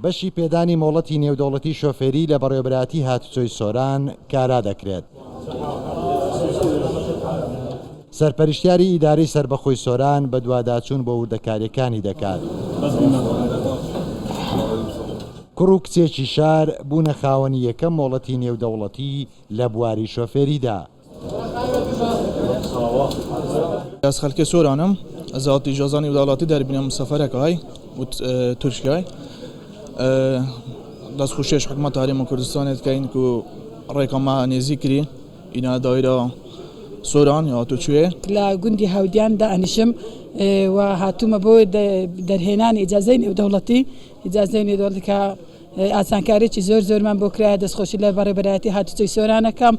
بەشی پێدانی مۆڵەتی نێودەوڵەتی شۆفێری لە بەڕێوەبەراتی هاتوچۆی سۆران کارا دەکرێت. سەرپەرشتیاری ئیدارەی سەربەخۆی سۆران بە دوواداچوون بۆ وردەکاریەکانی دەکات. کوڕ و کچێکی شار بوونە خاوەنی یەکەم مۆڵەتی نێودەوڵەتی لە بواری شۆفێریدا. از خەڵکی سۆرانم ئەزاڵی جیازانی وڵاتی دەربینم سەفەرەکەی و تورکیای دەستخوشێش حکومەت هەرێمی کوردستانێت کەین و ڕێکەمە نێزی کری ئینا دایرە سۆران یا تورکیە لە گوندی هەودیان دانیشم و هاتوومە بۆ دەرهێنانی ئیجازەی نێودەوڵەتی کە ئاسانکاریی زۆرمان بۆ کرایە دەستخۆشی لە بەڕێوەبەرایەتی هاتوچۆی سۆرانەکەم.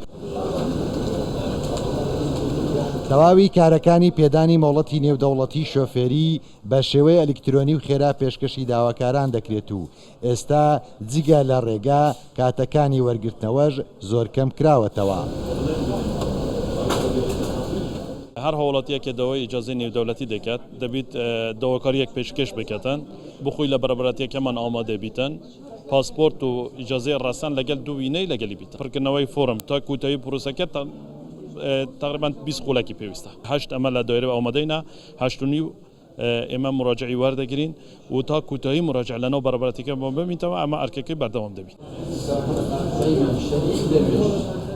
تەواوی کارەکانی پێدانی مۆڵەتی نێودەوڵەتی شۆفێری بە شێوەی ئەلکترۆنی و خێرا پێشکەشی داواکاران دەکرێت و ئێستا جگە لە ڕێگا کاتەکانی وەرگرتنەوەش زۆر کەم کراوەتەوە. هەر هەوڵەتیەکە دەوای ئیجازەی نێودەوڵەتی دەکات دەبێت داواکاریەک پێشکەش بکەن بخۆی لە بەرەبەرەتیەکەمان ئامادە بیتن پاسپۆرت و ئیجازەی ڕاستان لەگەڵ دوو وینەی لەگەلی بیتن پڕکردنەوەی فۆرم تا کوتایی پرۆسەکە تقریبا 20 قوڵێکی پێویستە 8 ئەمە لە دایرە ئامادەینە 8.5 ئێمە مراجعی وەردەگرین و تا کوتایی مراجع لەنەوە بەرەبەرەتیەکە بۆ ببینیتەوە ئەمە ئەرکەکەی بەردەوام دەبێت.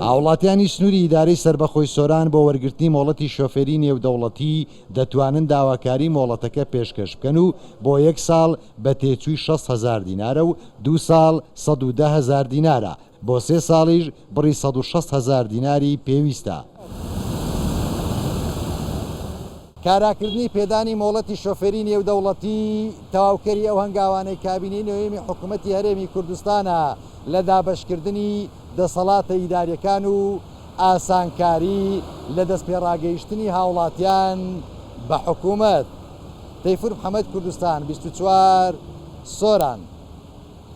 هاوڵاتیانی سنووری ئیدارەی سەربەخۆی سۆران بۆ وەرگرتنی مۆڵەتی شۆفێری نێودەوڵەتی دەتوانن داواکاری مۆڵەتەکە پێشکەش بکەن و بۆ 1 ساڵ بە تێچووی 6,000 دینارە و 2 ساڵ 110,000 دینارە بۆ 3 ساڵیش بڕی 160,000 دیناری پێویستە. کاراکردنی پێدانی مۆڵەتی شۆفێری نێودەوڵەتی تەواوکەری ئەو هەنگاوانەی کابینەی نوێمی حکوومەتی هەرێمی کوردستانە لە دابەشکردنی دەسەڵاتە ئیداریەکان و ئاسانکاری لە دەستپێڕاگەیشتنی هاوڵاتیان بە حکوومەت. تەیفور محەممەد کوردستان 24 سۆران.